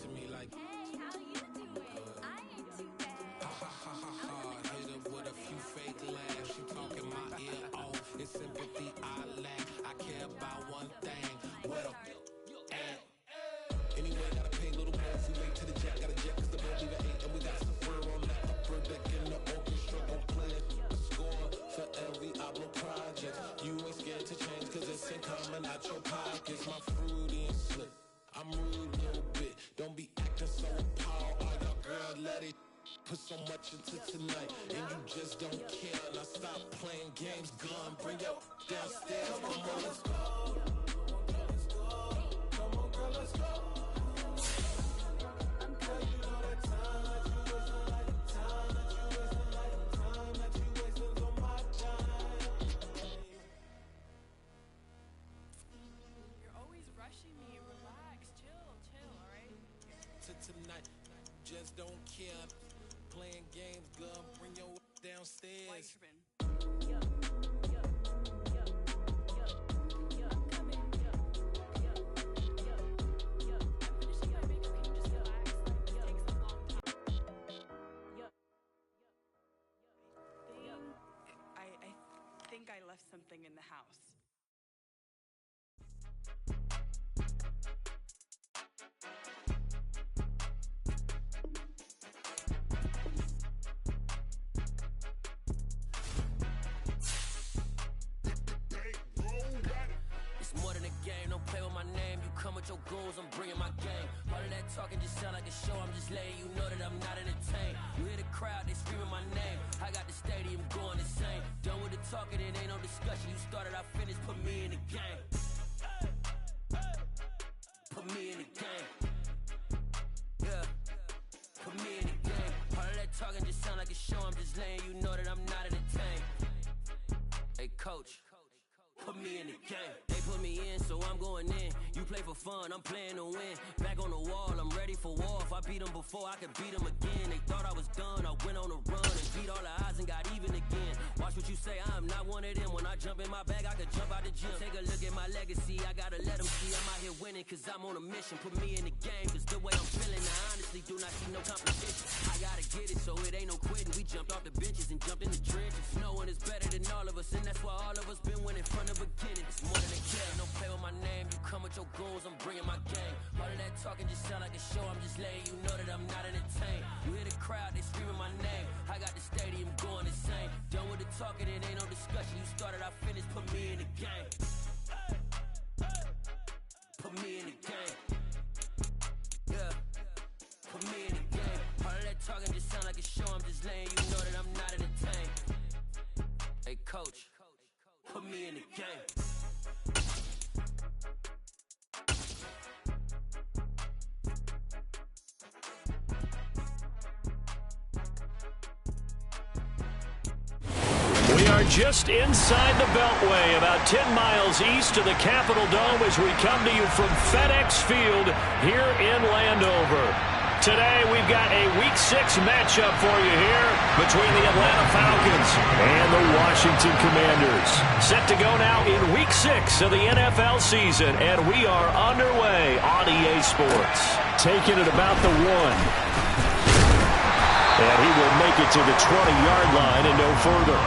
to me like, hey, how you doing? I ain't too bad. ha ha ha ha ha. Hit her with a few fake laughs. She talking my ear off. It's sympathy I lack. I care about one thing. What a at. Anyway, gotta pay a little more if we make to the jet. Got a jet cause the boat leave at 8. And we got some fur on that upper deck in the orchestra. Gon' play a score for every album project. You ain't scared to change cause it's ain't coming out your pockets. My fruity and slick. I'm rude a little bit. Don't be acting so appalled. All y'all girl, let it put so much into tonight. And you just don't care. Now stop playing games. Gun, bring your downstairs. Come on, let's go. Come on, girl, let's go. Girl, you know that time that you wasting, like the time that you wasting, like the time that you wasting on my time. You're always rushing me. Relax, chill, all right? To tonight, just don't care. Playing games, gun, bring your downstairs. Weicherman. I think I left something in the house. It's more than a game, don't play with my name. You come with your goons, I'm bringing my game. All of that talking just sound like a show, I'm just letting you know that I'm not entertained. You hear the crowd, they screaming my name. I got the stadium going insane. Done with the talking, it ain't no discussion. You started, I finished, put me in the game. Put me in the game. Yeah, put me in the game. All of that talking just sound like a show, I'm just letting you know that I'm not entertained. Hey coach, put me in the game. They put me in, so I'm going in. You play for fun, I'm playing to win. Back on the wall, I'm ready for war. If I beat them before, I could beat them again. They thought I was done, I went on a run and beat all the odds and got even again. Watch what you say, I'm not one of them. When I jump in my bag, I could jump out the gym. Take a look at my legacy, I gotta let them see I'm out here winning, cause I'm on a mission. Put me in the game, cause the way I'm feeling, I honestly do not see no competition. I gotta get it, so it ain't no quitting. We jumped off the benches and jumped in the trenches. No one is better than all of us, and that's why all of us been winning from the beginning. It's more than a game, don't play with my name. You come with your goons, I'm bringing my game. All of that talking just sound like a show, I'm just letting you know that I'm not entertained. You hear the crowd, they screaming my name. I got the stadium going insane. Done with the talking, it ain't no discussion. You started, I finished, put me in the game. Put me in the game. Yeah, put me in the game. All of that talking just sound like a show, I'm just letting you know that I'm not entertained. Hey coach, put me in the game. We are just inside the Beltway, about 10 miles east of the Capitol Dome as we come to you from FedEx Field here in Landover. Today we've got a Week 6 matchup for you here between the Atlanta Falcons and the Washington Commanders. Set to go now in Week 6 of the NFL season, and we are underway on EA Sports. Taking it about the 1. And he will make it to the 20-yard line and no further.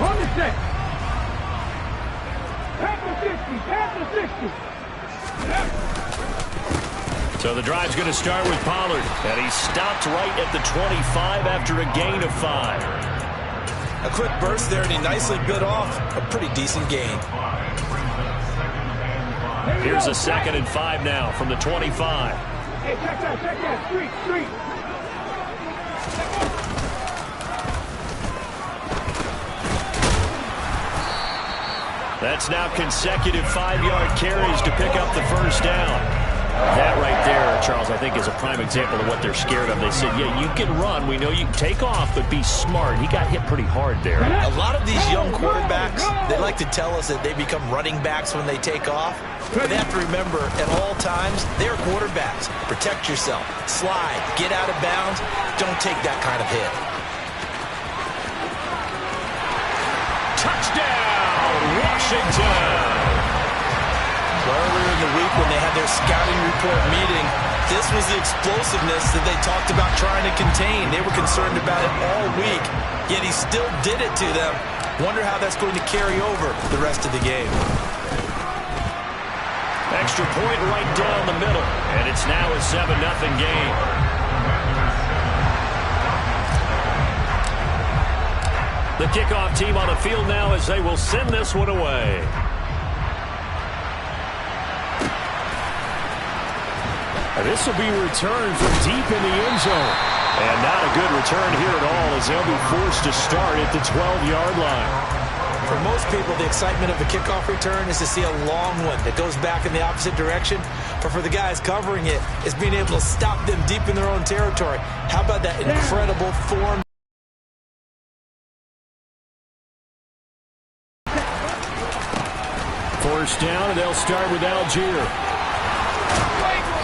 On the set. Pass the 60. So the drive's going to start with Pollard, and he's stopped right at the 25 after a gain of 5. A quick burst there, and he nicely bit off a pretty decent gain. Here's a 2nd and 5 now from the 25. Hey, check that, street. That's now consecutive 5-yard carries to pick up the first down. That right there, Charles, I think is a prime example of what they're scared of. They said, yeah, you can run. We know you can take off, but be smart. He got hit pretty hard there. A lot of these young quarterbacks, they like to tell us that they become running backs when they take off. But they have to remember, at all times, they're quarterbacks. Protect yourself. Slide. Get out of bounds. Don't take that kind of hit. Touchdown, Washington! Washington. Earlier in the week when they had their scouting report meeting, this was the explosiveness that they talked about trying to contain. They were concerned about it all week, yet he still did it to them. Wonder how that's going to carry over the rest of the game. Extra point right down the middle, and it's now a 7-0 game. The kickoff team on the field now as they will send this one away. This will be returned from deep in the end zone. And not a good return here at all as they'll be forced to start at the 12-yard line. For most people, the excitement of a kickoff return is to see a long one that goes back in the opposite direction. But for the guys covering it, is being able to stop them deep in their own territory. How about that incredible form? First down, and they'll start with Algier.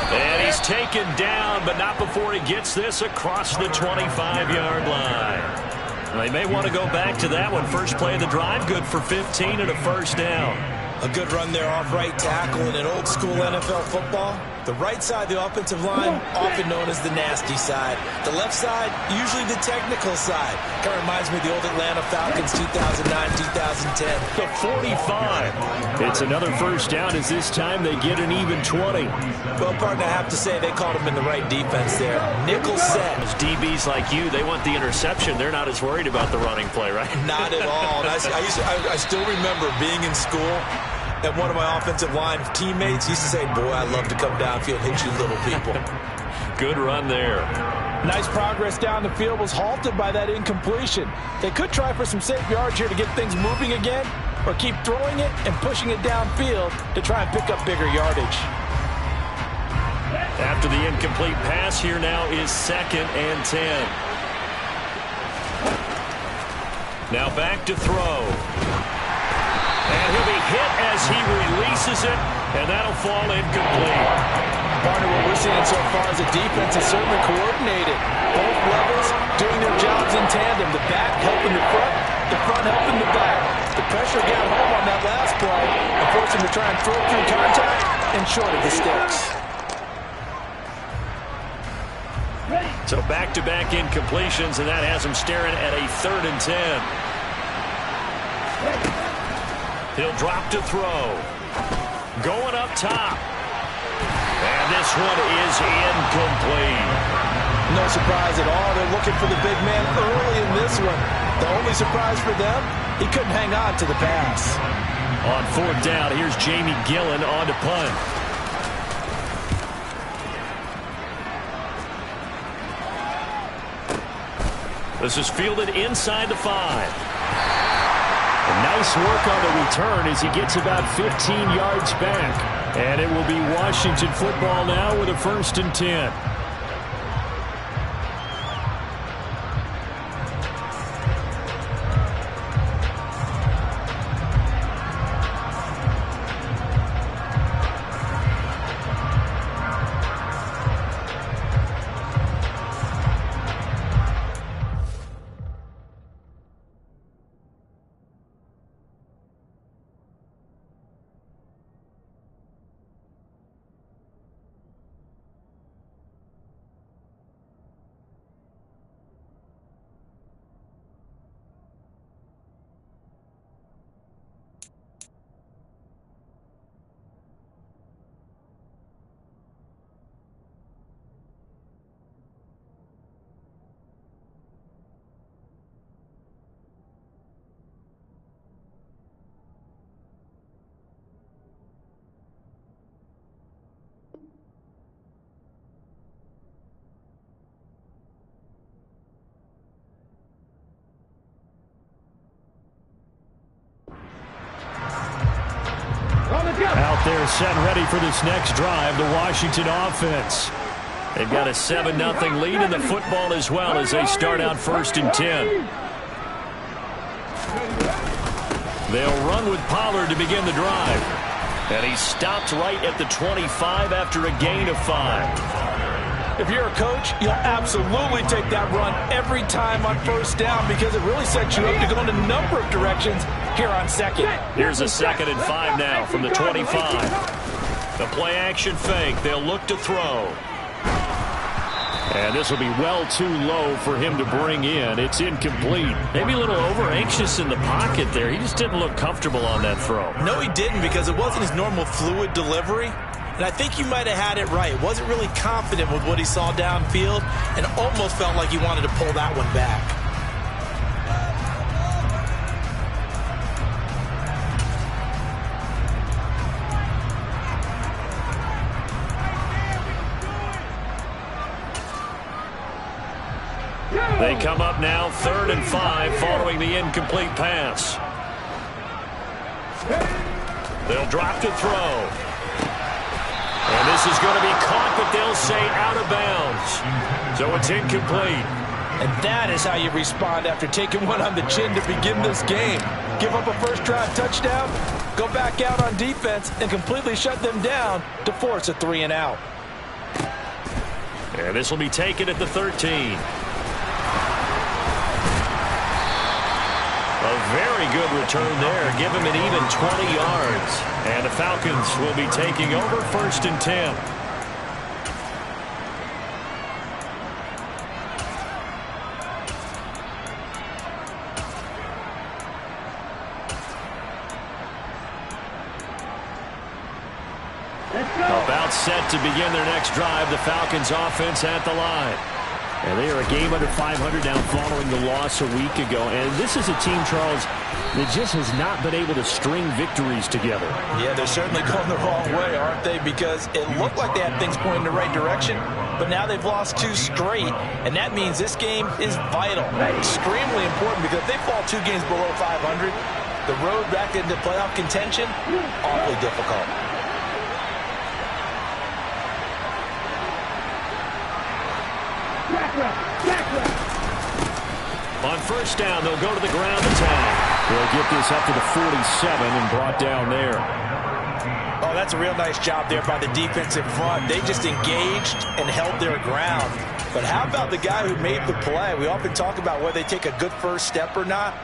And he's taken down, but not before he gets this across the 25-yard line. They may want to go back to that one. First play of the drive, good for 15 and a first down. A good run there off right tackle in an old-school NFL football. The right side of the offensive line, often known as the nasty side. The left side, usually the technical side. Kind of reminds me of the old Atlanta Falcons 2009-2010. The 45. It's another first down as this time they get an even 20. Well, partner, I have to say they called him in the right defense there. Nickel set. As DBs like you, they want the interception. They're not as worried about the running play, right? Not at all. I still remember being in school, and one of my offensive line teammates used to say, boy, I love to come downfield, hit you little people. Good run there. Nice progress down the field was halted by that incompletion. They could try for some safe yards here to get things moving again, or keep throwing it and pushing it downfield to try and pick up bigger yardage. After the incomplete pass, here now is 2nd and 10. Now back to throw. And he'll be hit as he releases it, and that'll fall incomplete. Partner, what we're seeing so far is the defense is certainly coordinated. Both levels doing their jobs in tandem. The back helping the front helping the back. The pressure got home on that last play and forced him to try and throw through contact and short of the sticks. So back-to-back incompletions, and that has him staring at a 3rd and 10. He'll drop to throw. Going up top. And this one is incomplete. No surprise at all. They're looking for the big man early in this one. The only surprise for them, he couldn't hang on to the pass. On 4th down, here's Jamie Gillen on to punt. This is fielded inside the 5. Nice work on the return as he gets about 15 yards back. And it will be Washington football now with a 1st and 10. Out there set ready for this next drive, the Washington offense. They've got a 7-0 lead in the football as well as they start out 1st and 10. They'll run with Pollard to begin the drive. And he stopped right at the 25 after a gain of 5. If you're a coach, you'll absolutely take that run every time on first down because it really sets you up to go in a number of directions here on second. Here's a 2nd and 5 now from the 25. The play-action fake. They'll look to throw. And this will be well too low for him to bring in. It's incomplete. Maybe a little over-anxious in the pocket there. He just didn't look comfortable on that throw. No, he didn't, because it wasn't his normal fluid delivery. And I think you might have had it right. Wasn't really confident with what he saw downfield and almost felt like he wanted to pull that one back. They come up now 3rd and 5 following the incomplete pass. They'll drop to throw. And this is going to be caught, but they'll say out of bounds. So it's incomplete. And that is how you respond after taking one on the chin to begin this game. Give up a first-drive touchdown, go back out on defense, and completely shut them down to force a 3-and-out. And this will be taken at the 13. A very good return there. Give him an even 20 yards. And the Falcons will be taking over 1st and 10. About set to begin their next drive. The Falcons offense at the line. And they are a game under 500 now following the loss a week ago. And this is a team, Charles, that just has not been able to string victories together. Yeah, they're certainly going the wrong way, aren't they? Because it looked like they had things pointing in the right direction, but now they've lost 2 straight, and that means this game is vital, extremely important, because if they fall 2 games below 500, the road back into playoff contention, awfully difficult. On first down, they'll go to the ground attack. They'll get this up to the 47 and brought down there. Oh, that's a real nice job there by the defensive front. They just engaged and held their ground. But how about the guy who made the play? We often talk about whether they take a good first step or not.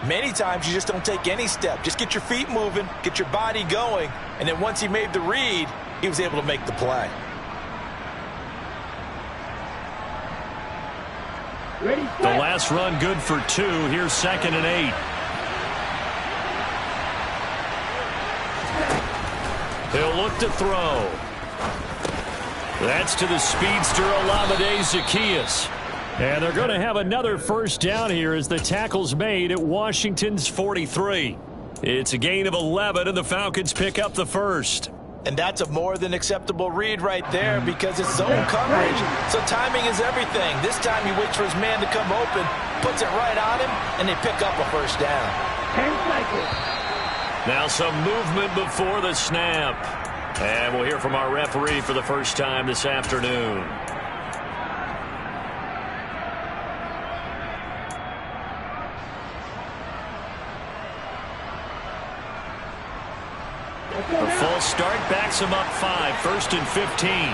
Many times you just don't take any step. Just get your feet moving, get your body going, and then once he made the read, he was able to make the play. The last run good for 2. Here's 2nd and 8. They'll look to throw. That's to the speedster Olamide Zaccheaus. And they're going to have another first down here as the tackle's made at Washington's 43. It's a gain of 11, and the Falcons pick up the first. And that's a more than acceptable read right there because it's zone coverage. So timing is everything. This time he waits for his man to come open, puts it right on him, and they pick up a first down. 10 seconds. Now some movement before the snap. And we'll hear from our referee for the first time this afternoon. The full start backs him up 5, 1st and 15.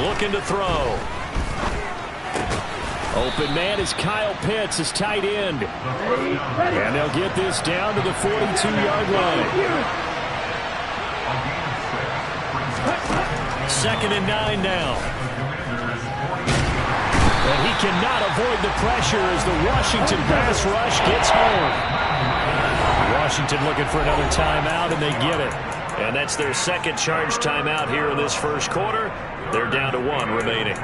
Looking to throw. Open man is Kyle Pitts, his tight end. And they'll get this down to the 42-yard line. 2nd and 9 now. And he cannot avoid the pressure as the Washington pass rush gets home. Washington looking for another timeout, and they get it. And that's their second charge timeout here in this first quarter. They're down to 1 remaining.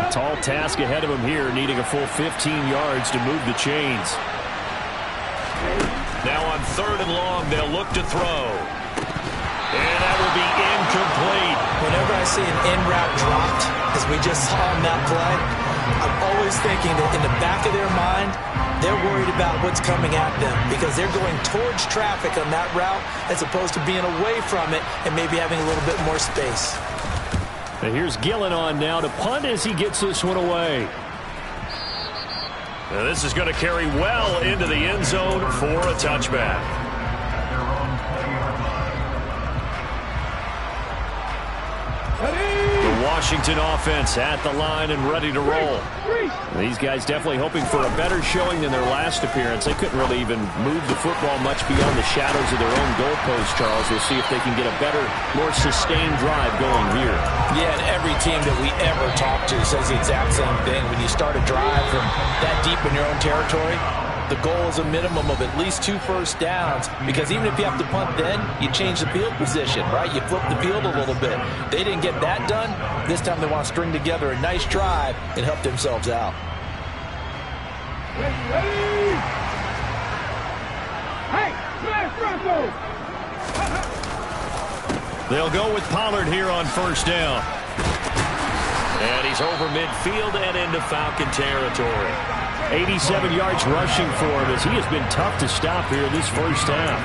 Tall task ahead of him here, needing a full 15 yards to move the chains. Now on 3rd and long, they'll look to throw. And that will be incomplete. Whenever I see an in-route dropped, as we just saw on that play, I'm always thinking that in the back of their mind, they're worried about what's coming at them because they're going towards traffic on that route as opposed to being away from it and maybe having a little bit more space. And here's Gillen on now to punt as he gets this one away. Now this is going to carry well into the end zone for a touchback. The Washington offense at the line and ready to roll. These guys definitely hoping for a better showing than their last appearance. They couldn't really even move the football much beyond the shadows of their own goalpost, Charles. We'll see if they can get a better, more sustained drive going here. Yeah, and every team that we ever talk to says the exact same thing. When you start a drive from that deep in your own territory, the goal is a minimum of at least 2 first downs, because even if you have to punt then, you change the field position, right? You flip the field a little bit. They didn't get that done. This time they want to string together a nice drive and help themselves out. Hey, smash Bronco! They'll go with Pollard here on first down. And he's over midfield and into Falcon territory. 87 yards rushing for him as he has been tough to stop here this first half.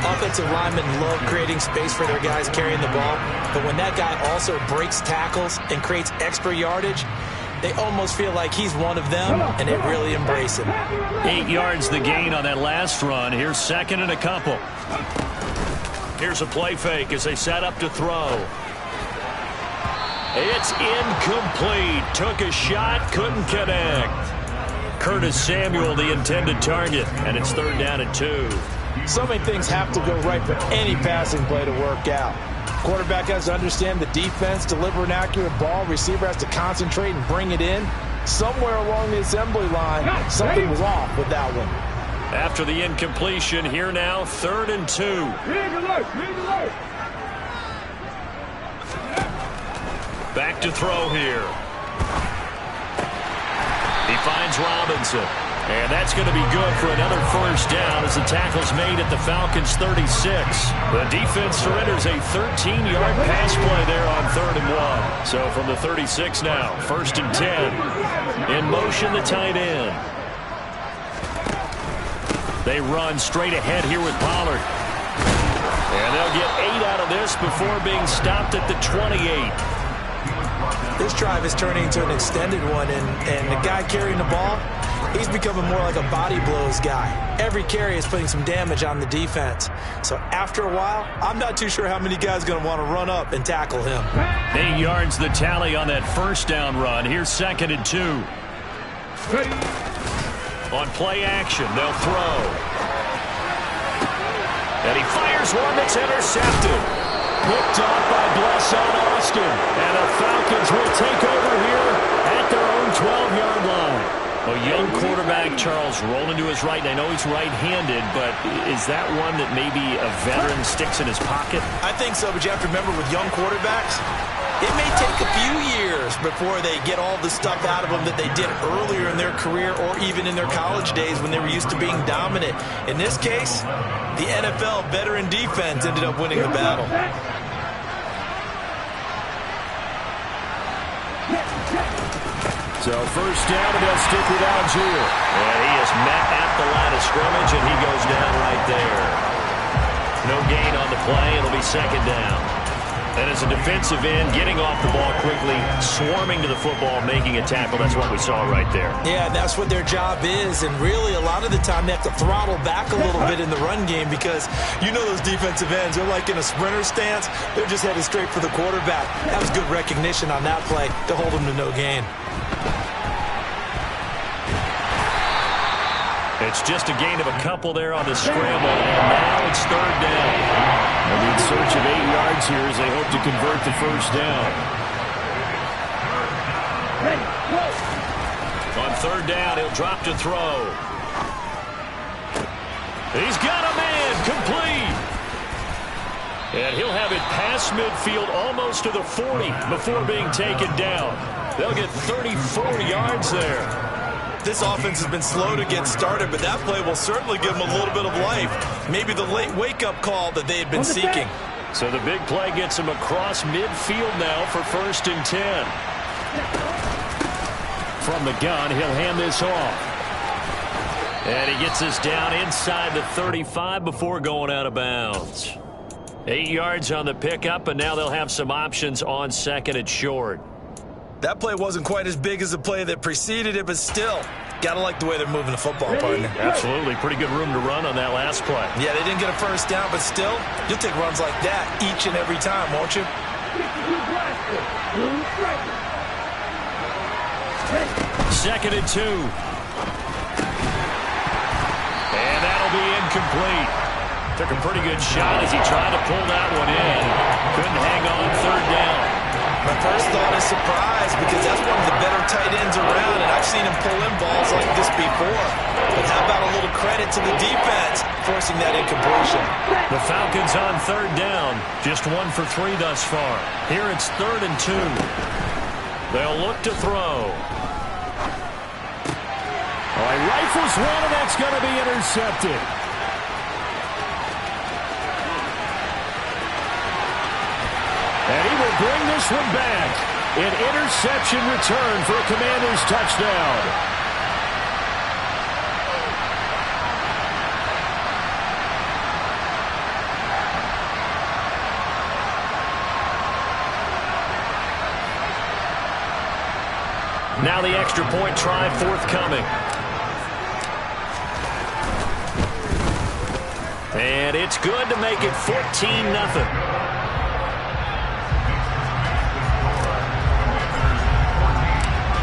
Offensive linemen love creating space for their guys carrying the ball, but when that guy also breaks tackles and creates extra yardage, they almost feel like he's one of them, and they really embrace him. 8 yards the gain on that last run. Here's second and a couple. Here's a play fake as they set up to throw. It's incomplete. Took a shot, couldn't connect. Curtis Samuel, the intended target, and it's third down and 2. So many things have to go right for any passing play to work out. Quarterback has to understand the defense, deliver an accurate ball. Receiver has to concentrate and bring it in. Somewhere along the assembly line, something was off with that one. After the incompletion, here now, third and 2. Back to throw here. He finds Robinson. And that's going to be good for another first down as the tackle's made at the Falcons' 36. The defense surrenders a 13-yard pass play there on third and 1. So from the 36 now, first and 10. In motion, the tight end. They run straight ahead here with Pollard. And they'll get 8 out of this before being stopped at the 28. This drive is turning into an extended one, and the guy carrying the ball, he's becoming more like a body blows guy. Every carry is putting some damage on the defense. So after a while, I'm not too sure how many guys are going to want to run up and tackle him. 8 yards the tally on that first down run. Here's second and 2. On play action, they'll throw. And he fires one that's intercepted. Picked off by Blesson Austin. And the Falcons will take over here at their own 12-yard line. A young quarterback, Charles, rolling to his right. And I know he's right-handed, but is that one that maybe a veteran sticks in his pocket? I think so, but you have to remember with young quarterbacks, it may take a few years before they get all the stuff out of them that they did earlier in their career or even in their college days when they were used to being dominant. In this case, the NFL veteran defense ended up winning the battle. So first down, and they'll stick with Algier. And he is met at the line of scrimmage, and he goes down right there. No gain on the play. It'll be second down. And as a defensive end, getting off the ball quickly, swarming to the football, making a tackle, that's what we saw right there. Yeah, that's what their job is. And really, a lot of the time, they have to throttle back a little bit in the run game because you know those defensive ends, they're like in a sprinter stance. They're just headed straight for the quarterback. That was good recognition on that play to hold them to no gain. It's just a gain of a couple there on the scramble, and now it's third down. They'll be in search of 8 yards here as they hope to convert the first down. On third down, he'll drop to throw. He's got a man, complete. And he'll have it past midfield almost to the 40 before being taken down. They'll get 34 yards there. This offense has been slow to get started, but that play will certainly give them a little bit of life. Maybe the late wake-up call that they had been seeking. So the big play gets him across midfield now for first and 10. From the gun, he'll hand this off. And he gets this down inside the 35 before going out of bounds. 8 yards on the pickup, and now they'll have some options on second and short. That play wasn't quite as big as the play that preceded it, but still, got to like the way they're moving the football, partner. Absolutely. Pretty good room to run on that last play. Yeah, they didn't get a first down, but still, you'll take runs like that each and every time, won't you? Second and 2. And that'll be incomplete. Took a pretty good shot as he tried to pull that one in. Couldn't hang on third down. My first thought is surprise, because that's one of the better tight ends around, and I've seen him pull in balls like this before. But how about a little credit to the defense forcing that incompletion? The Falcons on third down. Just 1 for 3 thus far. Here it's 3rd and 2. They'll look to throw. Oh, he rifles one, and that's going to be intercepted. And he will bring this one back. An interception return for a Commanders touchdown. Now the extra point try forthcoming. And it's good to make it 14-0.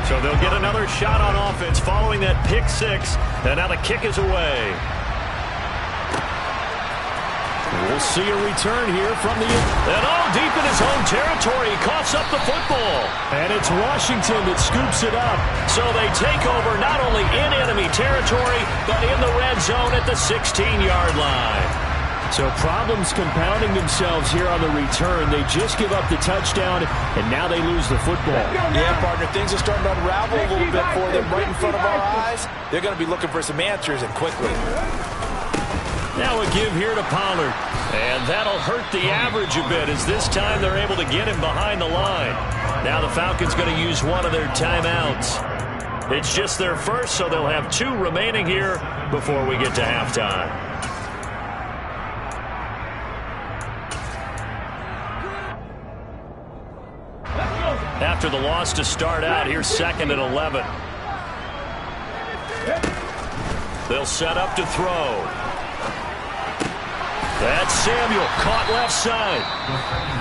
So they'll get another shot on offense following that pick 6. And now the kick is away. We'll see a return here from the... And deep in his own territory. He coughs up the football. And it's Washington that scoops it up. So they take over not only in enemy territory, but in the red zone at the 16-yard line. So problems compounding themselves here on the return. They just give up the touchdown, and now they lose the football. Yeah, partner, things are starting to unravel a little bit for them right in front of our eyes. They're going to be looking for some answers, and quickly. Now a give here to Pollard. And that'll hurt the average a bit, as this time they're able to get him behind the line. Now the Falcons going to use one of their timeouts. It's just their first, so they'll have 2 remaining here before we get to halftime. After the loss to start out, here's 2nd and 11. They'll set up to throw. That's Samuel, caught left side.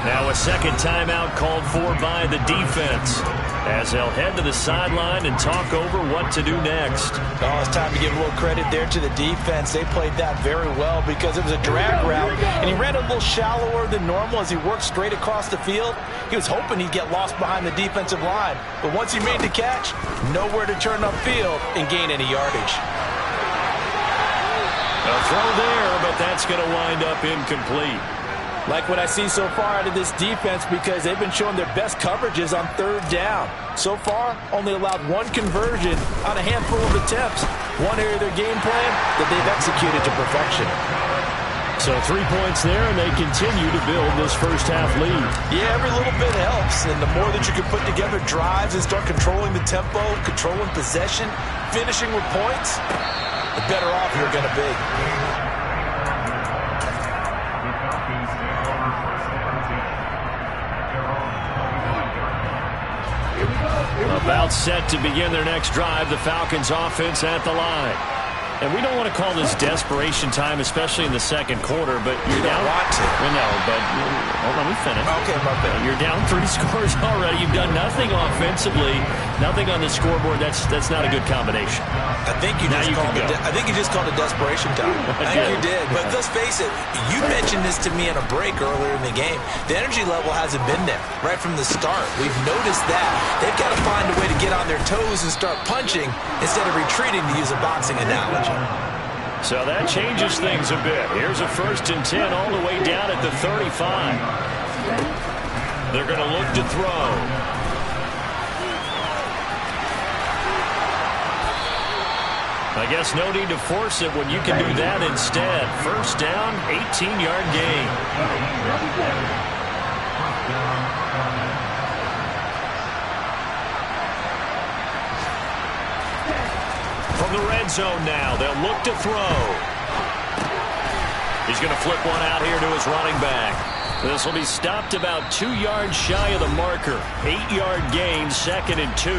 Now a second timeout called for by the defense, as they'll head to the sideline and talk over what to do next. Oh, it's time to give a little credit there to the defense. They played that very well because it was a drag route, and he ran a little shallower than normal as he worked straight across the field. He was hoping he'd get lost behind the defensive line, but once he made the catch, nowhere to turn upfield and gain any yardage. A throw there, but that's going to wind up incomplete. Like what I see so far out of this defense, because they've been showing their best coverages on third down. So far, only allowed 1 conversion on a handful of attempts. One area of their game plan that they've executed to perfection. So 3 points there, and they continue to build this first half lead. Yeah, every little bit helps, and the more that you can put together drives and start controlling the tempo, controlling possession, finishing with points, the better off you're going to be. About set to begin their next drive, the Falcons offense at the line. And we don't want to call this desperation time, especially in the second quarter, but you're down. Want to. No, but let me finish. Okay, my bad. You're down 3 scores already. You've done nothing offensively, nothing on the scoreboard. That's not a good combination. I think you just called it desperation time. I think you did. But let's face it, you mentioned this to me in a break earlier in the game. The energy level hasn't been there right from the start. We've noticed that. They've got to find a way to get on their toes and start punching instead of retreating, to use a boxing analogy. So that changes things a bit. Here's a 1st and 10 all the way down at the 35. They're going to look to throw. I guess no need to force it when you can do that instead. First down, 18-yard gain. From the red zone now, they'll look to throw. He's going to flip one out here to his running back. This will be stopped about 2 yards shy of the marker. 8-yard gain, 2nd and 2.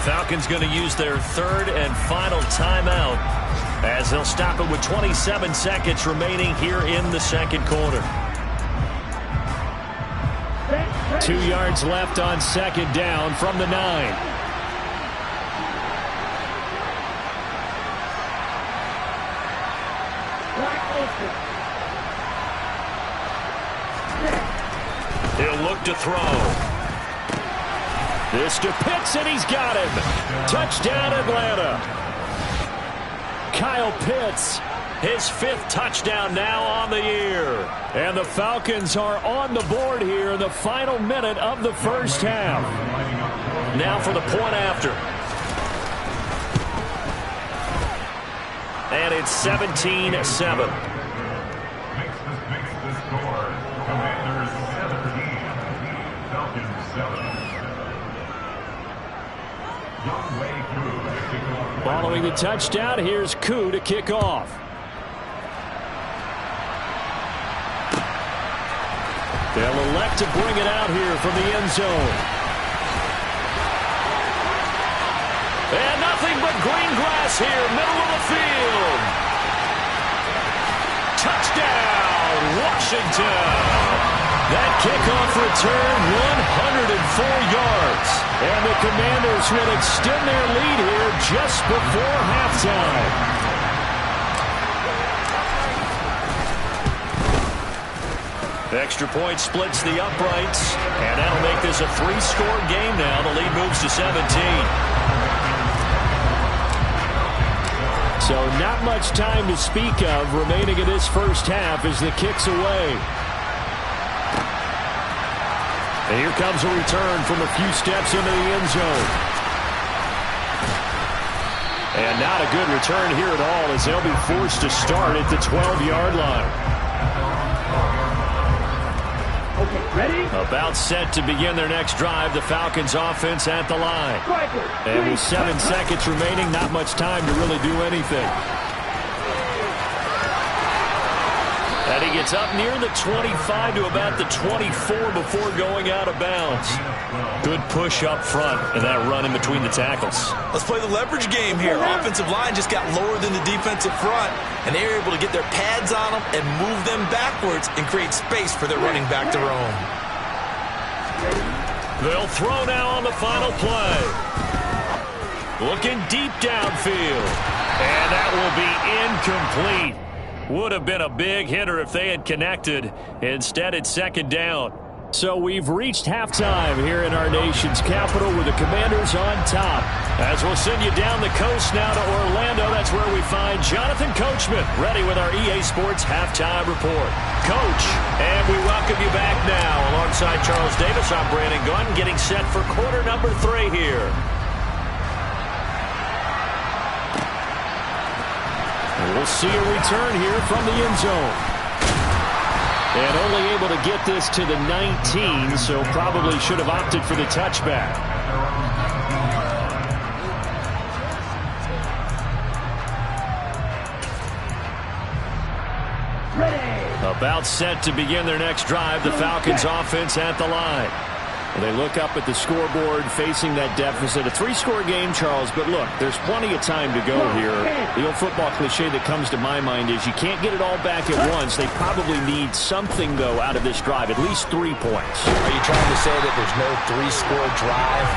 Falcons going to use their 3rd and final timeout as they'll stop it with 27 seconds remaining here in the second quarter. 2 yards left on 2nd down from the 9. He'll look to throw. This to Pitts, and he's got him. Touchdown, Atlanta. Kyle Pitts, his 5th touchdown now on the year. And the Falcons are on the board here in the final minute of the first half. Now for the point after. And it's 17-7. Following the touchdown, here's Koo to kick off. They'll elect to bring it out here from the end zone. And nothing but green grass here, middle of the field. Touchdown, Washington. That kickoff return, 104 yards. And the Commanders will extend their lead here just before halftime. Extra point splits the uprights, and that'll make this a 3-score game now. The lead moves to 17. So not much time to speak of remaining in this first half as the kick's away. And here comes a return from a few steps into the end zone. And not a good return here at all as they'll be forced to start at the 12-yard line. Okay, ready? About set to begin their next drive, the Falcons offense at the line. And with 7 seconds remaining, not much time to really do anything. And he gets up near the 25 to about the 24 before going out of bounds. Good push up front and that run in between the tackles. Let's play the leverage game here. Offensive line just got lower than the defensive front, and they were able to get their pads on them and move them backwards and create space for their running back to roam. They'll throw now on the final play. Looking deep downfield. And that will be incomplete. Would have been a big hitter if they had connected. Instead, it's 2nd down. So we've reached halftime here in our nation's capital with the Commanders on top. As we'll send you down the coast now to Orlando, that's where we find Jonathan Coachman ready with our EA Sports Halftime Report. Coach, and we welcome you back now. Alongside Charles Davis, I'm Brandon Gunn, getting set for quarter number 3 here. And we'll see a return here from the end zone. And only able to get this to the 19, so probably should have opted for the touchback. About set to begin their next drive, the Falcons offense at the line. They look up at the scoreboard facing that deficit. A 3-score game, Charles, but look, there's plenty of time to go here. The old football cliche that comes to my mind is you can't get it all back at once. They probably need something, though, out of this drive, at least 3 points. Are you trying to say that there's no 3-score drive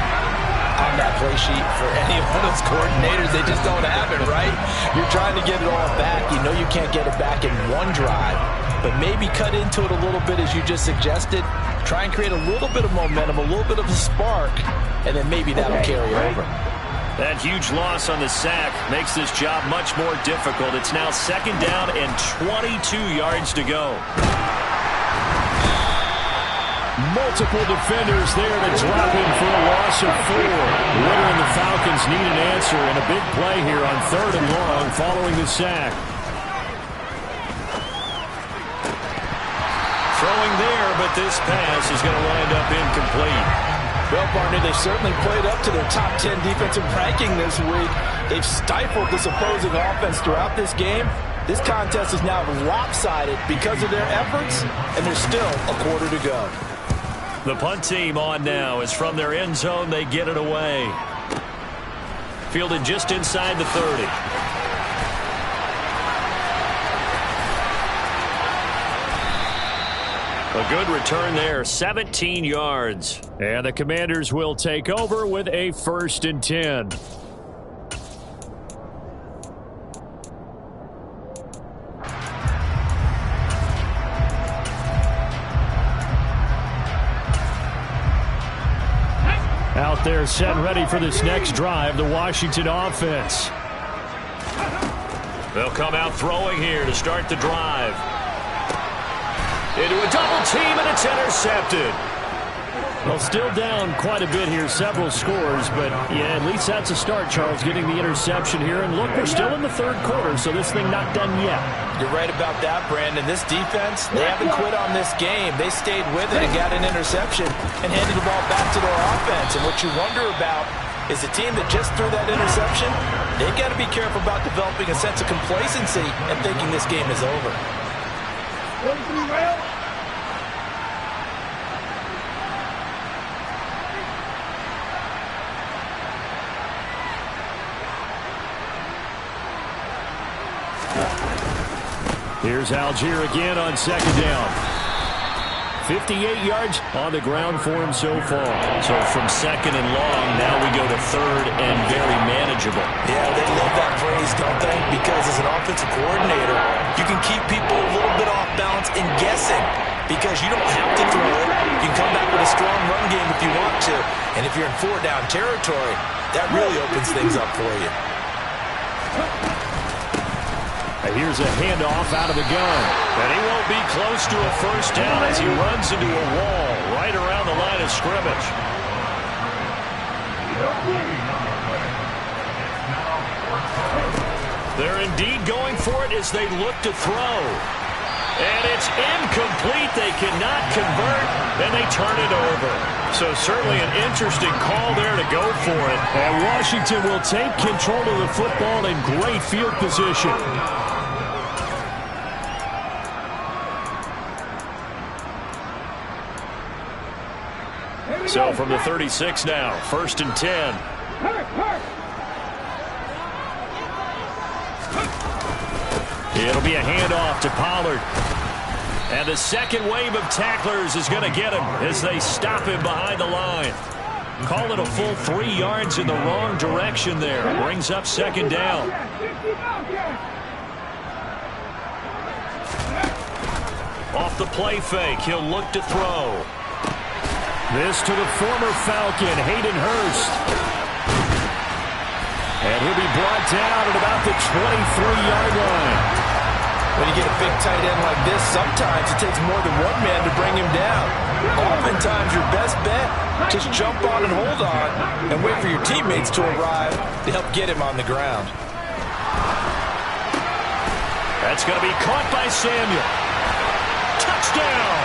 on that play sheet for any of those coordinators? They just don't have it, right? You're trying to get it all back. You know you can't get it back in one drive, but maybe cut into it a little bit as you just suggested. Try and create a little bit of momentum, a little bit of a spark, and then maybe that'll carry over. That huge loss on the sack makes this job much more difficult. It's now 2nd down and 22 yards to go. Multiple defenders there to drop him for a loss of 4. Ritter and the Falcons need an answer and a big play here on 3rd and long following the sack. Throwing there, but this pass is going to wind up incomplete. Well, partner, they certainly played up to their top 10 defensive ranking this week. They've stifled this opposing offense throughout this game, This contest is now lopsided because of their efforts, and there's still a quarter to go. The punt team on now is from their end zone. They get it away. Fielded just inside the 30. A good return there, 17 yards. And the Commanders will take over with a 1st and 10. Out there set and ready for this next drive, the Washington offense. They'll come out throwing here to start the drive. Into a double team, and it's intercepted. Well, still down quite a bit here, several scores, but yeah, at least that's a start, Charles, getting the interception here. And look, we're still in the 3rd quarter, so this thing not done yet. You're right about that, Brandon. This defense, they haven't quit on this game. They stayed with it and got an interception and handed the ball back to their offense. And what you wonder about is the team that just threw that interception, they got to be careful about developing a sense of complacency and thinking this game is over. Here's Algier again on 2nd down. 58 yards on the ground for him so far. So from 2nd and long, now we go to 3rd and very manageable. Yeah, they love that phrase, don't they? Because as an offensive coordinator, you can keep people a little bit off balance and guessing because you don't have to throw it. You can come back with a strong run game if you want to. And if you're in 4-down territory, that really opens things up for you. Here's a handoff out of the gun. And he won't be close to a 1st down as he runs into a wall right around the line of scrimmage. They're indeed going for it as they look to throw. And it's incomplete. They cannot convert, and they turn it over. So certainly an interesting call there to go for it. And Washington will take control of the football in great field position. So from the 36 now, 1st and 10. It'll be a handoff to Pollard. And the second wave of tacklers is going to get him as they stop him behind the line. Call it a full 3 yards in the wrong direction there. Brings up 2nd down. Off the play fake, he'll look to throw. This to the former Falcon, Hayden Hurst. And he'll be brought down at about the 23-yard line. When you get a big tight end like this, sometimes it takes more than one man to bring him down. Oftentimes, your best bet, just jump on and hold on and wait for your teammates to arrive to help get him on the ground. That's going to be caught by Samuel. Touchdown!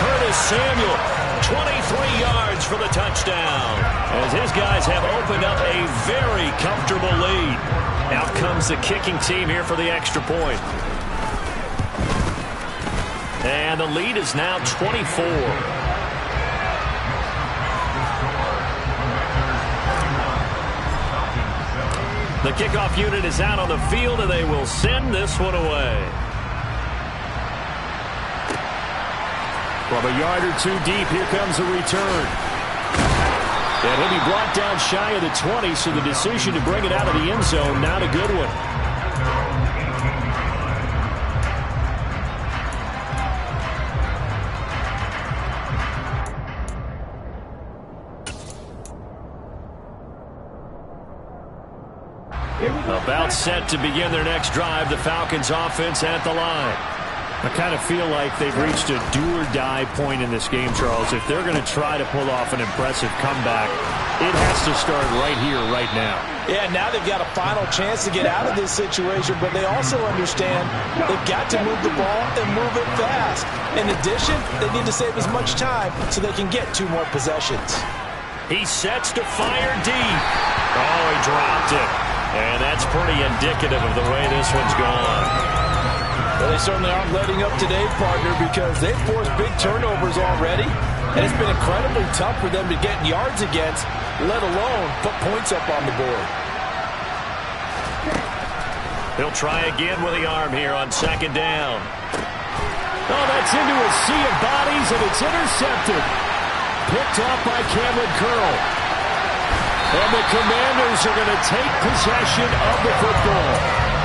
Curtis Samuel, 23 yards for the touchdown. As his guys have opened up a very comfortable lead. Out comes the kicking team here for the extra point. And the lead is now 24. The kickoff unit is out on the field, and they will send this one away. From a yard or 2 deep, here comes a return. And he'll be brought down shy of the 20, so the decision to bring it out of the end zone, not a good one. About set to begin their next drive, the Falcons offense at the line. I kind of feel like they've reached a do-or-die point in this game, Charles. If they're going to try to pull off an impressive comeback, it has to start right here, right now. Yeah, now they've got a final chance to get out of this situation, but they also understand they've got to move the ball and move it fast. In addition, they need to save as much time so they can get 2 more possessions. He sets to fire deep. Oh, he dropped it. And that's pretty indicative of the way this one's gone. Well, they certainly aren't letting up today, partner, because they've forced big turnovers already. And it's been incredibly tough for them to get yards against, let alone put points up on the board. He'll try again with the arm here on second down. Oh, that's into a sea of bodies, and it's intercepted. Picked off by Cameron Curl. And the Commanders are going to take possession of the football.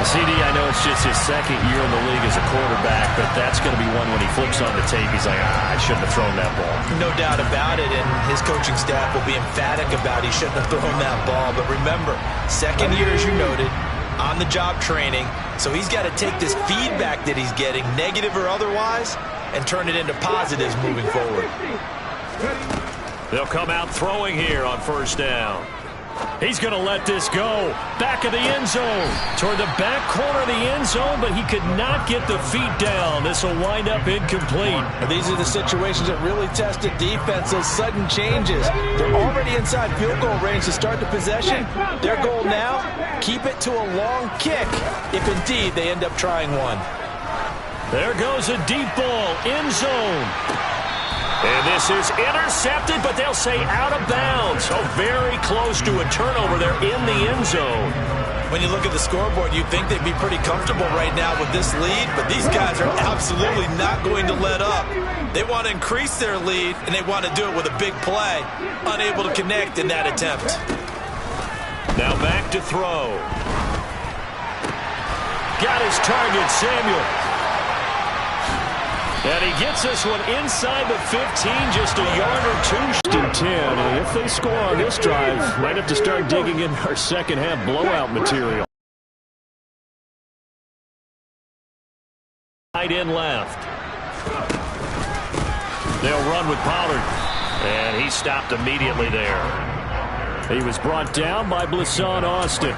CD, I know it's just his second year in the league as a quarterback, but that's going to be one when he flips on the tape. He's like, I shouldn't have thrown that ball. No doubt about it, and his coaching staff will be emphatic about he shouldn't have thrown that ball. But remember, second year, as you noted, on-the-job training, so he's got to take this feedback that he's getting, negative or otherwise, and turn it into positives moving forward. They'll come out throwing here on first down. He's going to let this go. Back of the end zone. Toward the back corner of the end zone, but he could not get the feet down. This will wind up incomplete. These are the situations that really test the defense, those sudden changes. They're already inside field goal range to start the possession. Their goal now, keep it to a long kick, if indeed they end up trying one. There goes a deep ball, end zone. And this is intercepted, but they'll say out of bounds. So very close to a turnover there in the end zone. When you look at the scoreboard, you'd think they'd be pretty comfortable right now with this lead, but these guys are absolutely not going to let up. They want to increase their lead, and they want to do it with a big play. Unable to connect in that attempt. Now back to throw. Got his target, Samuel. And he gets this one inside the 15, just a yard or two. And 10, and if they score on this drive, might have to start digging in our second half blowout material. Right in left. They'll run with Pollard. And he stopped immediately there. He was brought down by Blisson Austin.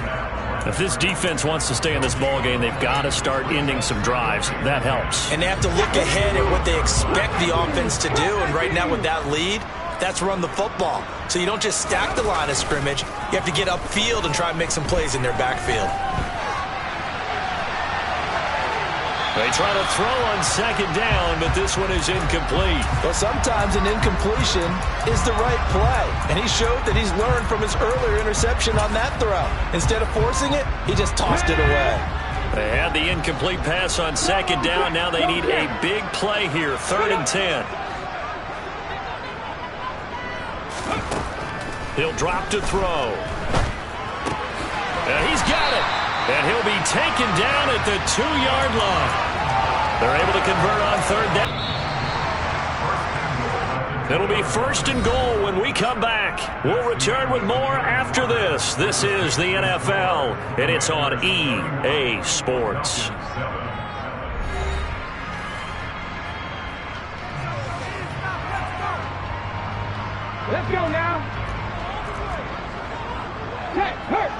If this defense wants to stay in this ballgame, they've got to start ending some drives. That helps. And they have to look ahead at what they expect the offense to do. And right now with that lead, that's run the football. So you don't just stack the line of scrimmage. You have to get upfield and try and make some plays in their backfield. They try to throw on second down, but this one is incomplete. Well, sometimes an incompletion is the right play. And he showed that he's learned from his earlier interception on that throw. Instead of forcing it, he just tossed it away. They had the incomplete pass on second down. Now they need a big play here, 3rd and 10. He'll drop to throw. And he's got it. And he'll be taken down at the 2-yard line. They're able to convert on 3rd down. It'll be 1st and goal when we come back. We'll return with more after this. This is the NFL, and it's on EA Sports. Let's go now. Hurt.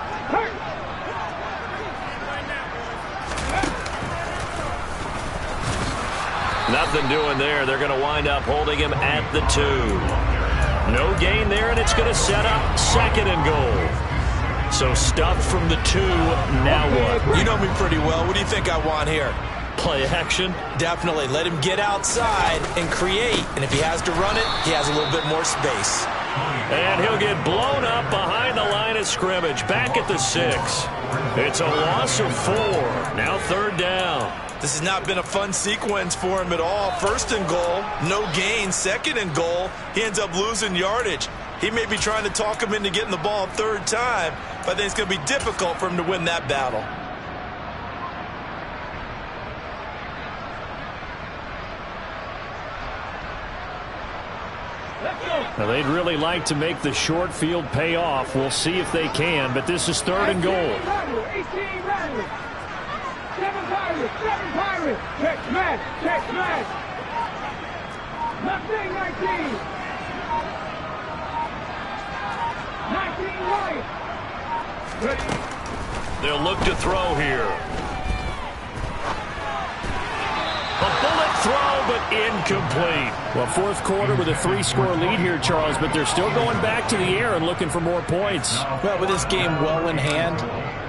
Nothing doing there. They're going to wind up holding him at the 2. No gain there, and it's going to set up 2nd and goal. So stuffed from the 2. Now what? You know me pretty well. What do you think I want here? Play action? Definitely. Let him get outside and create. And if he has to run it, he has a little bit more space. And he'll get blown up behind the line of scrimmage. Back at the 6. It's a loss of 4. Now 3rd down. This has not been a fun sequence for him at all. 1st and goal, no gain. 2nd and goal, he ends up losing yardage. He may be trying to talk him into getting the ball 3rd time, but I think it's going to be difficult for him to win that battle. Now, they'd really like to make the short field pay off. We'll see if they can, but this is 3rd and goal. 18 Rattlers. 7 Pirates. Check smash. Nothing, 19. 19 right. They'll look to throw here. A bullet throw, but incomplete. Well, 4th quarter with a 3-score lead here, Charles, but they're still going back to the air and looking for more points. Well, with this game well in hand,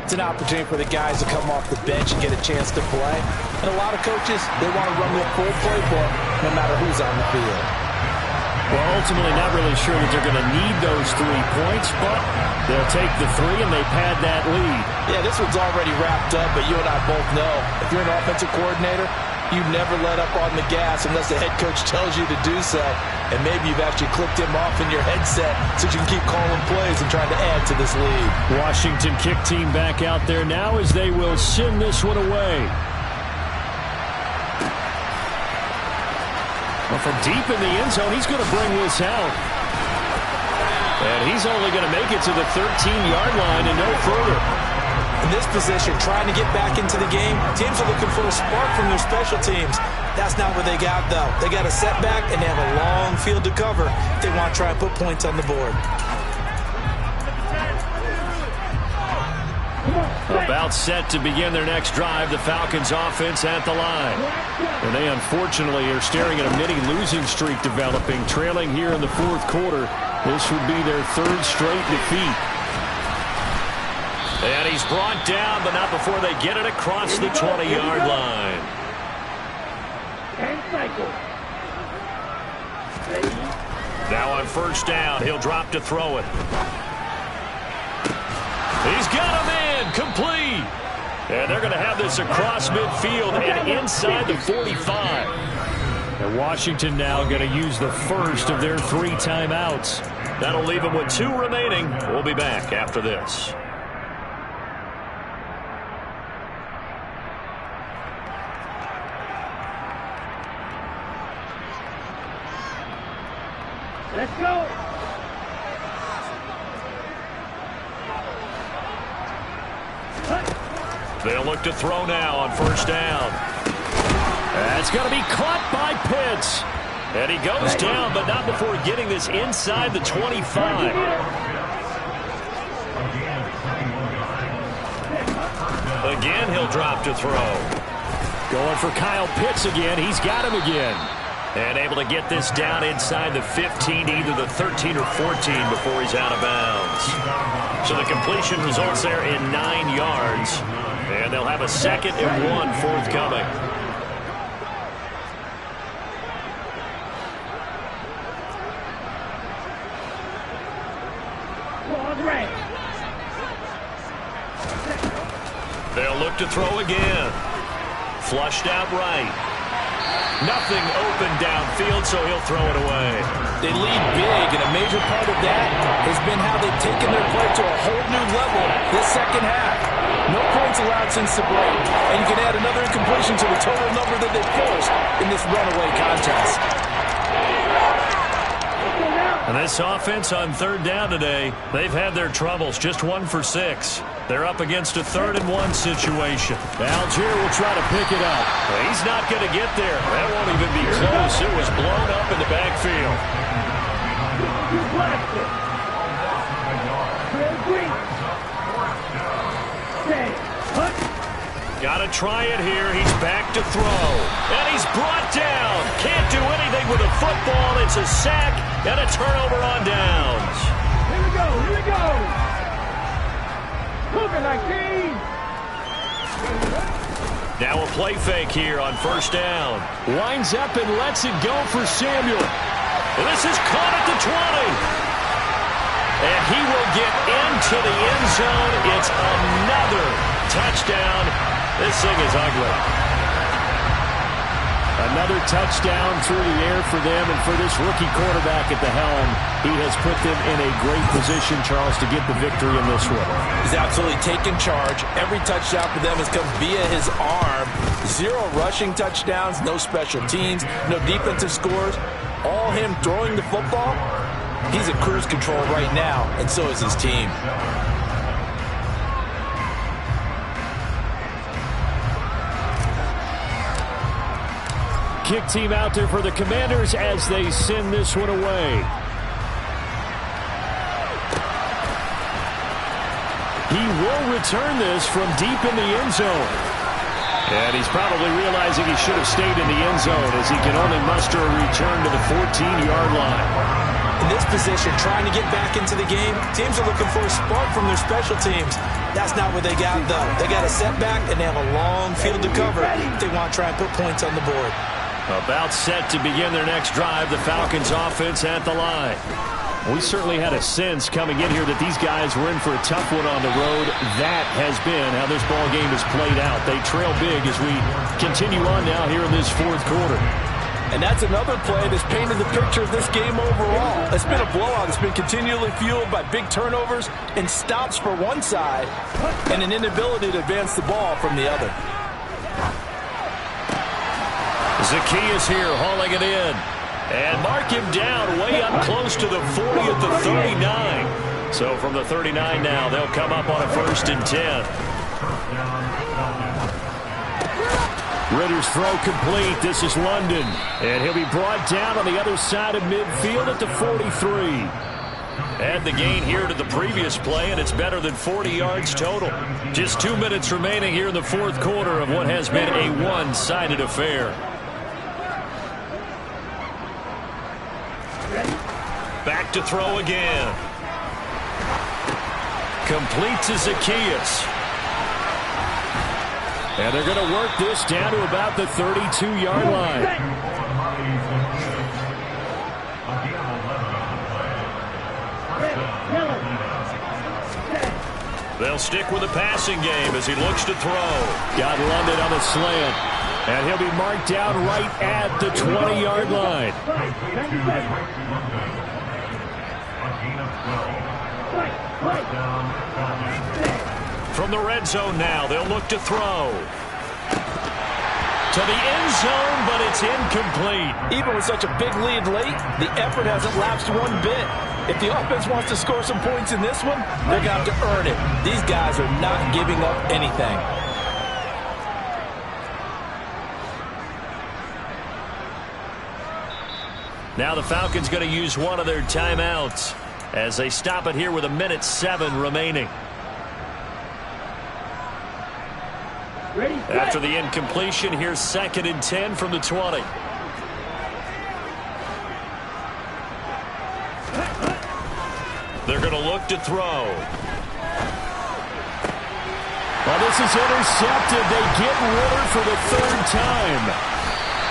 It's an opportunity for the guys to come off the bench and get a chance to play. And a lot of coaches, they want to run the full playbook no matter who's on the field. Well, ultimately not really sure that they're going to need those 3 points, but they'll take the 3 and they pad that lead. Yeah, this one's already wrapped up, but you and I both know if you're an offensive coordinator, you never let up on the gas unless the head coach tells you to do so. And maybe you've actually clicked him off in your headset so you can keep calling plays and trying to add to this lead. Washington kick team back out there now as they will send this one away. Well, from deep in the end zone, he's going to bring this out. And he's only going to make it to the 13-yard line and no further. In this position, trying to get back into the game, teams are looking for a spark from their special teams. That's not what they got, though. They got a setback, and they have a long field to cover if they want to try and put points on the board. About set to begin their next drive, the Falcons offense at the line. And they unfortunately are staring at a mini losing streak developing, trailing here in the 4th quarter. This would be their 3rd straight defeat. And he's brought down, but not before they get it across the 20-yard line. Now on 1st down, he'll drop to throw it. He's got him in, complete. And they're going to have this across midfield and inside the 45. And Washington now going to use the first of their 3 timeouts. That'll leave them with 2 remaining. We'll be back after this. Let's go. They'll look to throw now on 1st down. That's going to be caught by Pitts. And he goes down, but not before getting this inside the 25. Again, he'll drop to throw. Going for Kyle Pitts again. He's got him again. And able to get this down inside the 15, either the 13 or 14 before he's out of bounds. So the completion results there in 9 yards. And they'll have a 2nd and 1 forthcoming. They'll look to throw again. Flushed out right. Nothing open downfield, so he'll throw it away. They lead big, and a major part of that has been how they've taken their play to a whole new level this 2nd half. No points allowed since the break, and you can add another incompletion to the total number that they forced in this runaway contest. And this offense on 3rd down today, they've had their troubles, just 1 for 6. They're up against a 3rd and 1 situation. Algier will try to pick it up. He's not going to get there. That won't even be close. It was blown up in the backfield. Got to try it here. He's back to throw. And he's brought down. Can't do anything with a football. It's a sack and a turnover on downs. Here we go. Here we go. Moving like these. Now a play fake here on 1st down. Winds up and lets it go for Samuel. And this is caught at the 20. And he will get into the end zone. It's another touchdown. This thing is ugly. Another touchdown through the air for them, and for this rookie quarterback at the helm, he has put them in a great position, Charles, to get the victory in this one. He's absolutely taken charge. Every touchdown for them has come via his arm. 0 rushing touchdowns, no special teams, no defensive scores. All him throwing the football. He's in cruise control right now, and so is his team. Kick team out there for the Commanders as they send this one away. He will return this from deep in the end zone. And he's probably realizing he should have stayed in the end zone as he can only muster a return to the 14-yard line. In this position, trying to get back into the game, teams are looking for a spark from their special teams. That's not what they got, though. They got a setback, and they have a long field to cover if they want to try and put points on the board. About set to begin their next drive, the Falcons offense at the line. We certainly had a sense coming in here that these guys were in for a tough one on the road. That has been how this ball game has played out. They trail big as we continue on now here in this fourth quarter. And that's another play that's painted the picture of this game overall. It's been a blowout. It's been continually fueled by big turnovers and stops for one side and an inability to advance the ball from the other. Zacchaeus here hauling it in. And mark him down way up close to the 40 at the 39. So from the 39 now, they'll come up on a 1st and 10. Ritter's throw complete. This is London. And he'll be brought down on the other side of midfield at the 43. Add the gain here to the previous play, and it's better than 40 yards total. Just 2 minutes remaining here in the fourth quarter of what has been a one-sided affair. Back to throw again. Complete to Zacchaeus. And they're going to work this down to about the 32-yard line. They'll stick with the passing game as he looks to throw. Got London on the slant. And he'll be marked down right at the 20-yard line. From the red zone now, they'll look to throw. To the end zone, but it's incomplete. Even with such a big lead late, the effort hasn't lapsed one bit. If the offense wants to score some points in this one, they're going to have to earn it. These guys are not giving up anything. Now the Falcons going to use one of their timeouts as they stop it here with 1:07 remaining. After the incompletion, here's 2nd and 10 from the 20. They're going to look to throw. Well, this is intercepted. They get Ritter for the 3rd time.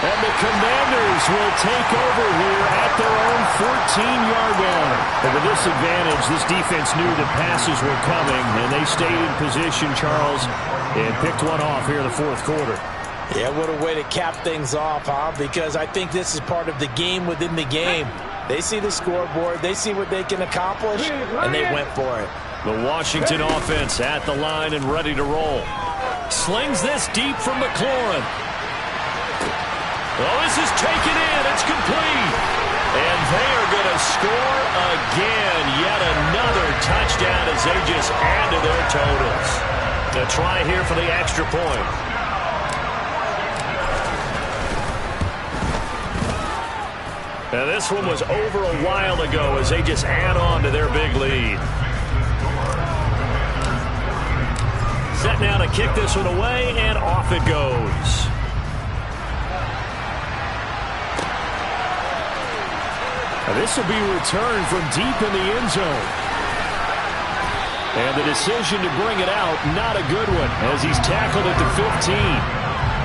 And the Commanders will take over here at their own 14-yard line. And with this advantage, this defense knew the passes were coming, and they stayed in position, Charles, and picked one off here in the fourth quarter. Yeah, what a way to cap things off, huh? Because I think this is part of the game within the game. They see the scoreboard, they see what they can accomplish, and they went for it. The Washington offense at the line and ready to roll. Slings this deep from McLaurin. Oh, this is taken in. It's complete. And they are going to score again. Yet another touchdown as they just add to their totals. A try here for the extra point. Now this one was over a while ago as they just add on to their big lead. Set now to kick this one away, and off it goes. Now this will be returned from deep in the end zone. And the decision to bring it out, not a good one, as he's tackled at the 15.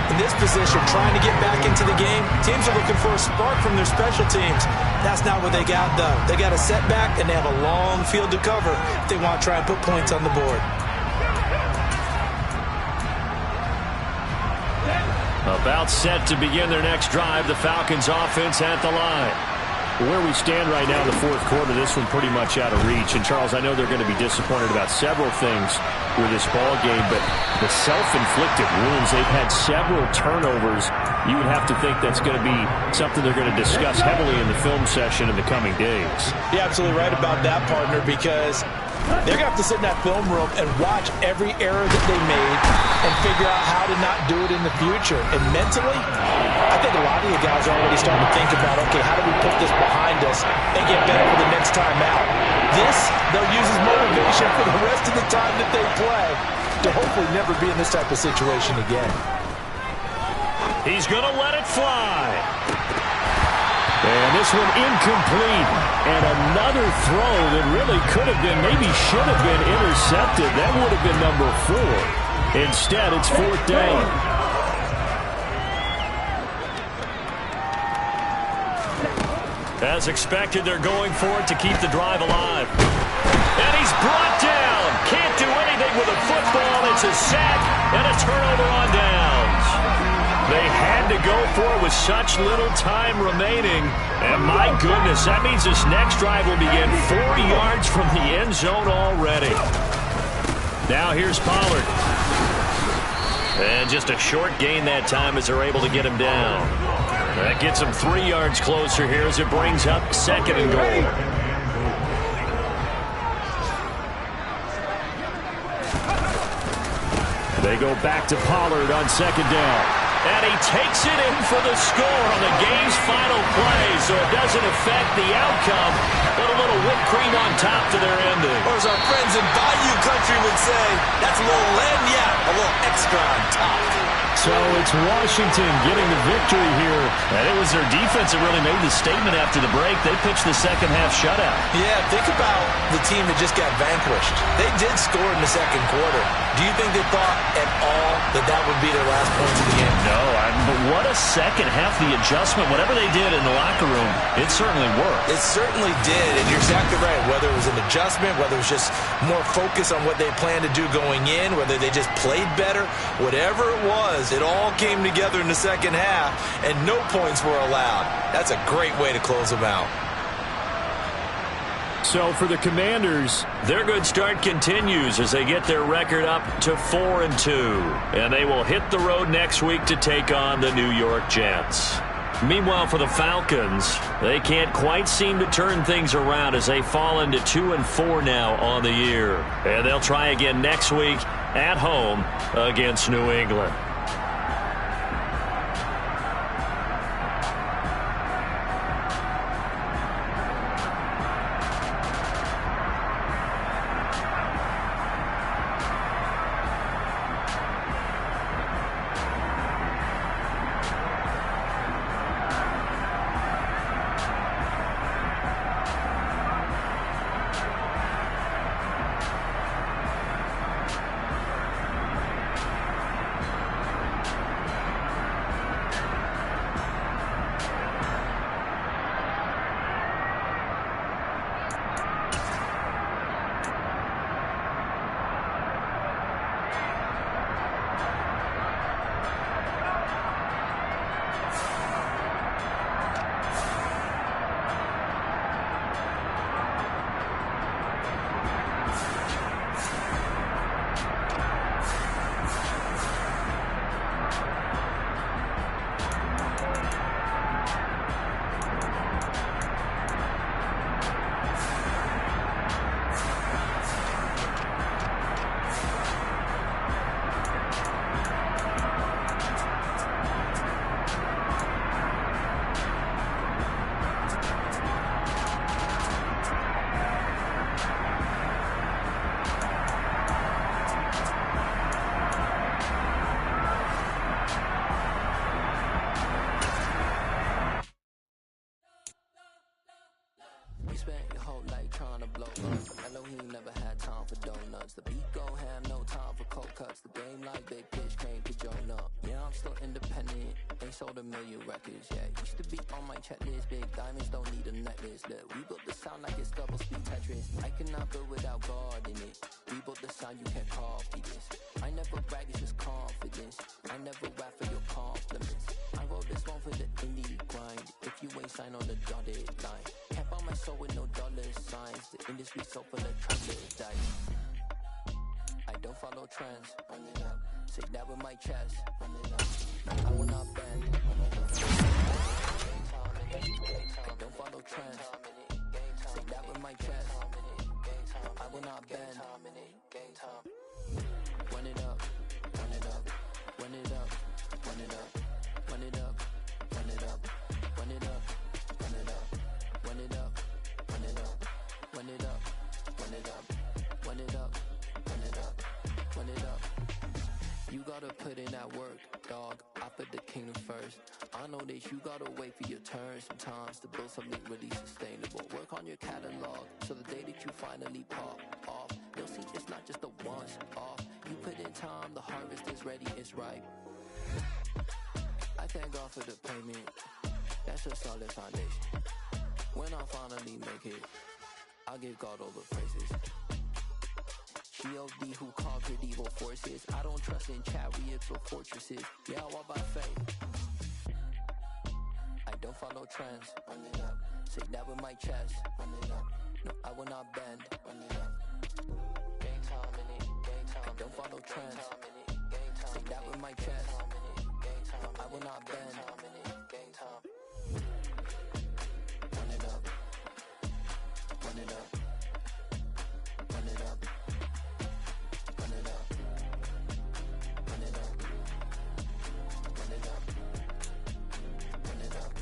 In this position, trying to get back into the game, teams are looking for a spark from their special teams. That's not what they got, though. They got a setback, and they have a long field to cover if they want to try and put points on the board. About set to begin their next drive, the Falcons offense at the line. Where we stand right now in the fourth quarter, this one pretty much out of reach. And, Charles, I know they're going to be disappointed about several things with this ball game, but the self-inflicted wounds, they've had several turnovers. You would have to think that's going to be something they're going to discuss heavily in the film session in the coming days. You're absolutely right about that, partner, because they're going to have to sit in that film room and watch every error that they made and figure out how to not do it in the future. And mentally, I think a lot of you guys are already starting to think about, okay, how do we put this behind us and get better for the next time out? This, they'll use as motivation for the rest of the time that they play to hopefully never be in this type of situation again. He's going to let it fly. And this one incomplete. And another throw that really could have been, maybe should have been intercepted. That would have been number 4. Instead, it's 4th down. As expected, they're going for it to keep the drive alive. And he's brought down. Can't do anything with a football. It's a sack and a turnover on downs. They had to go for it with such little time remaining. And my goodness, that means this next drive will begin 4 yards from the end zone already. Now here's Pollard. And just a short gain that time as they're able to get him down. That gets him 3 yards closer here as it brings up 2nd and goal. They go back to Pollard on 2nd down. And he takes it in for the score on the game's final play, so it doesn't affect the outcome, but a little whipped cream on top to their ending. Or as our friends in Bayou Country would say, that's a little lagniappe, a little extra on top. So it's Washington getting the victory here. And it was their defense that really made the statement after the break. They pitched the second half shutout. Yeah, think about the team that just got vanquished. They did score in the second quarter. Do you think they thought at all that that would be their last points of the game? No, but what a second half. The adjustment, whatever they did in the locker room, it certainly worked. It certainly did, and you're exactly right. Whether it was an adjustment, whether it was just more focus on what they planned to do going in, whether they just played better, whatever it was, it all came together in the second half, and no points were allowed. That's a great way to close them out. So for the Commanders, their good start continues as they get their record up to 4-2. And they will hit the road next week to take on the New York Jets. Meanwhile, for the Falcons, they can't quite seem to turn things around as they fall into 2-4 now on the year. And they'll try again next week at home against New England. Put in that work, dog. I put the kingdom first. I know that you gotta wait for your turn sometimes to build something really sustainable. Work on your catalog so the day that you finally pop off, you'll see it's not just a once off. You put in time, the harvest is ready, it's ripe. I thank God for the payment, that's a solid foundation. When I finally make it, I'll give God all the praises. G.O.D. who conquered evil forces. I don't trust in chariots or fortresses. Yeah, I walk by faith. I don't follow trends. Run it up. Say that with my chest. Run it up. No, I will not bend. Run it up. Gang time in it. Gang time. I don't follow trends. Say that with my chest. No, I will not bend. Gang time. Run it up. Run it up. Run it up. Run it up. Run it up. Run it up. Run it up.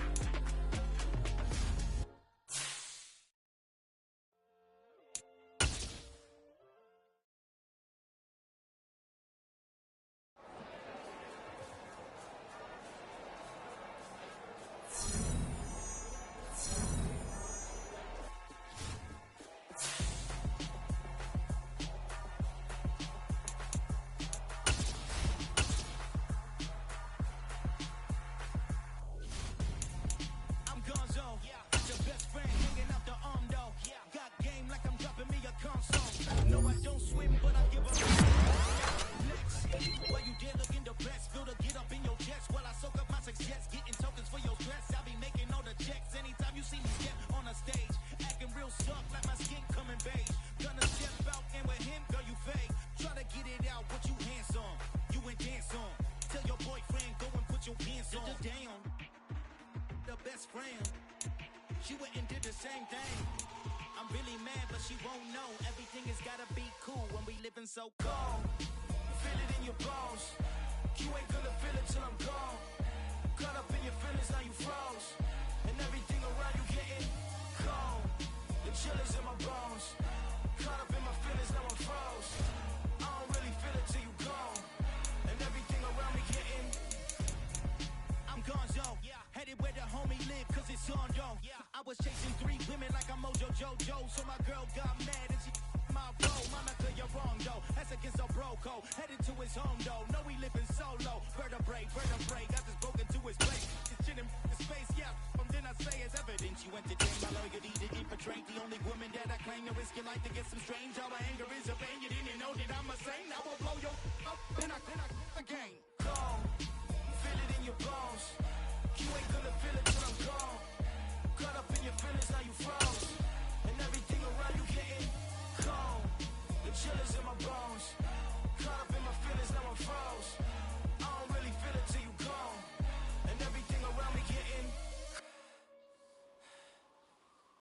So cold, feel it in your bones. You ain't gonna feel it till I'm gone. Caught up in your feelings, now you froze. And everything around you getting cold. The chill is in my bones. Caught up in my feelings, now I'm froze. I don't really feel it till you gone. And everything around me getting I'm gonzo, headed where the homie live, cause it's on though. I was chasing 3 women like I'm Mojo Jojo. So my girl got mad and she my bro, mama, cause you're wrong though. That's against a bro code. Headed to his home though. No, we living solo. Vertebrae. Got this broken to his place. This shit in space, yeah. Then I say it's evidence. You entertain my loyalty to infiltrate. The only woman that I claim to risk your life to get some strange. All my anger is a pain. You didn't know that I'm a saint. I will blow your up. Then I again. Go. Feel it in your bones. You ain't gonna feel it till I'm gone.